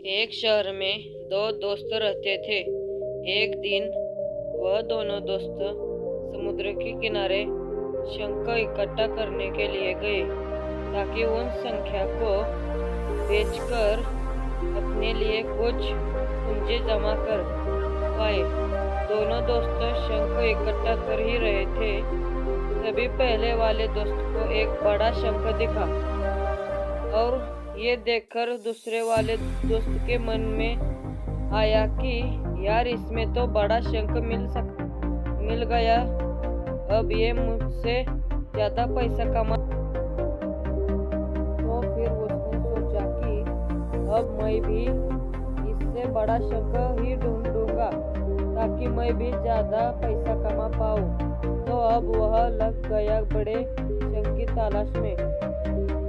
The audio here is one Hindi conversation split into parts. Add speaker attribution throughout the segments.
Speaker 1: एक शहर में दो दोस्त रहते थे। एक दिन वह दोनों दोस्त समुद्र के किनारे शंख इकट्ठा करने के लिए गए ताकि उन संख्या को बेचकर अपने लिए कुछ पूंजी जमा कर पाए। दोनों दोस्त शंख इकट्ठा कर ही रहे थे, तभी पहले वाले दोस्त को एक बड़ा शंख दिखा और ये देखकर दूसरे वाले दोस्त के मन में आया कि यार, इसमें तो बड़ा शंख मिल गया, अब ये मुझसे ज्यादा पैसा कमा। तो फिर उसने सोचा कि अब मैं भी इससे बड़ा शंख ही ढूंढूंगा ताकि मैं भी ज्यादा पैसा कमा पाऊं। तो अब वह लग गया बड़े शंख की तलाश में।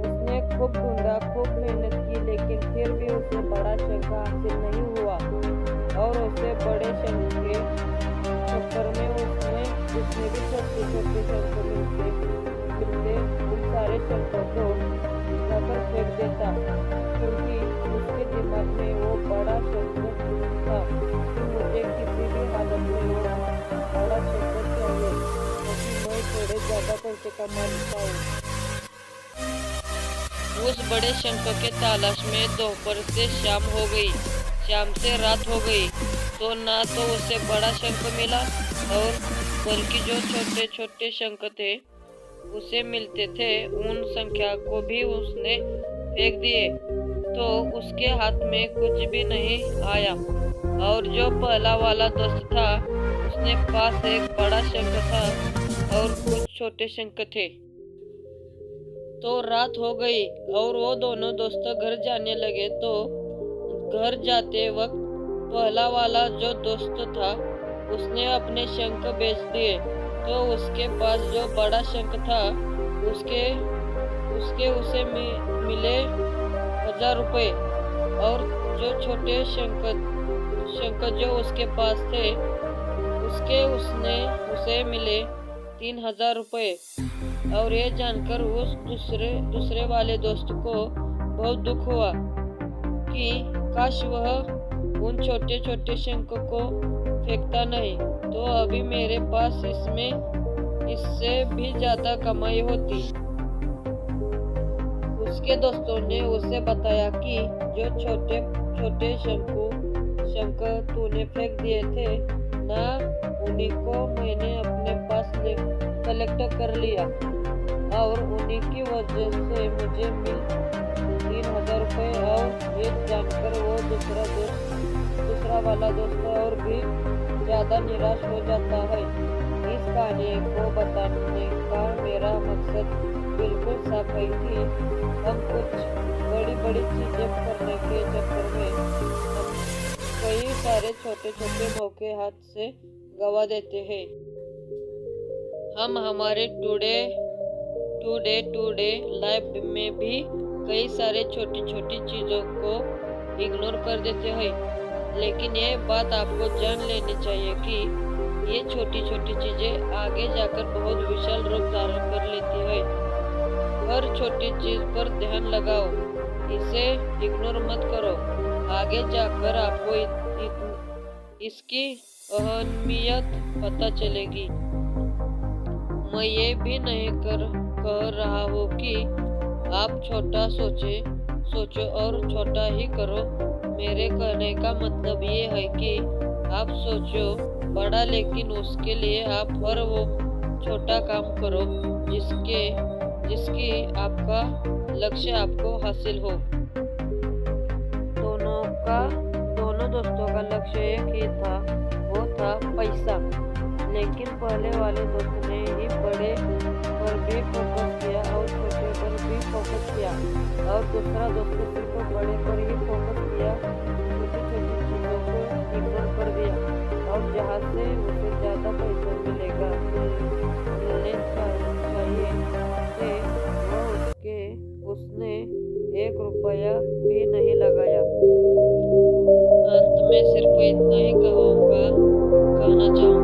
Speaker 1: उसने खूब ढूंढा, खूब मेहनत की, लेकिन फिर भी उसे बड़ा शंख हासिल नहीं हुआ और उसे बड़े शंख के चक्कर में उसने जितने भी छोटे छोटे शंख मिलते उन सारे शंखों को उठाकर फेंक देता, क्योंकि उसके दिमाग में वो बड़ा शंख था कि मुझे किसी भी हालत में वो बड़ा शंख चाहिए ताकि मैं थोड़े ज्यादा पैसे कमा पाऊँ। उस बड़े शंख के तलाश में दोपहर से शाम हो गई, शाम से रात हो गई, तो ना तो उसे बड़ा शंख मिला और बल्कि जो छोटे छोटे शंख थे उसे मिलते थे उन संख्या को भी उसने फेंक दिए, तो उसके हाथ में कुछ भी नहीं आया। और जो पहला वाला दोस्त था उसने पास एक बड़ा शंख था और कुछ छोटे शंख थे। तो रात हो गई और वो दोनों दोस्त घर जाने लगे। तो घर जाते वक्त पहला वाला जो दोस्त था उसने अपने शंख बेच दिए, तो उसके पास जो बड़ा शंख था उसे मिले 1000 रुपए, और जो छोटे शंख जो उसके पास थे उसे मिले 3000 रुपए। और ये जानकर उस दूसरे वाले दोस्त को बहुत दुख हुआ कि काश वह उन छोटे छोटे शंख को फेंकता नहीं, तो अभी मेरे पास इससे भी ज्यादा कमाई होती। उसके दोस्तों ने उसे बताया कि जो छोटे छोटे शंख तूने फेंक दिए थे ना, उन्हीं को मैंने अपने पास कलेक्ट कर लिया और उन्हीं की वजह से मुझे मिल 3000 रुपए। और ये जानकर वो दूसरा वाला दोस्त और भी ज्यादा निराश हो जाता है। इस कहानी को बताने का मेरा मकसद बिल्कुल साफ है कि हम कुछ बड़ी बड़ी चीजें करने के चक्कर में हम कई सारे छोटे छोटे मौके हाथ से गवा देते हैं। हम हमारे टुडे लाइफ में भी कई सारे छोटी छोटी चीजों को इग्नोर कर देते हैं, लेकिन ये बात आपको जान लेनी चाहिए कि ये छोटी छोटी चीजें आगे जाकर बहुत विशाल रूप धारण कर लेती है। हर छोटी चीज पर ध्यान लगाओ, इसे इग्नोर मत करो, आगे जाकर आपको इसकी अहमियत पता चलेगी। मैं ये भी नहीं कह रहा हूँ कि आप छोटा सोचो और छोटा ही करो। मेरे कहने का मतलब ये है कि आप सोचो बड़ा, लेकिन उसके लिए आप हर वो छोटा काम करो जिसकी आपका लक्ष्य आपको हासिल हो। दोनों दोस्तों का लक्ष्य एक ही था, वो था पैसा। लेकिन पहले वाले दोस्त ने ही बड़े पर भी फोकस किया और छोटे पर भी फोकस किया, और दूसरा दोस्त सिर्फ बड़े पर ही फोकस किया, छोटी छोटी चीजों को इग्नोर कर दिया। और जहाँ से उसे ज्यादा पैसा मिलने चाहिए थे उसने 1 रुपया भी नहीं लगाया। अंत में सिर्फ इतना ही कहना चाहूँगा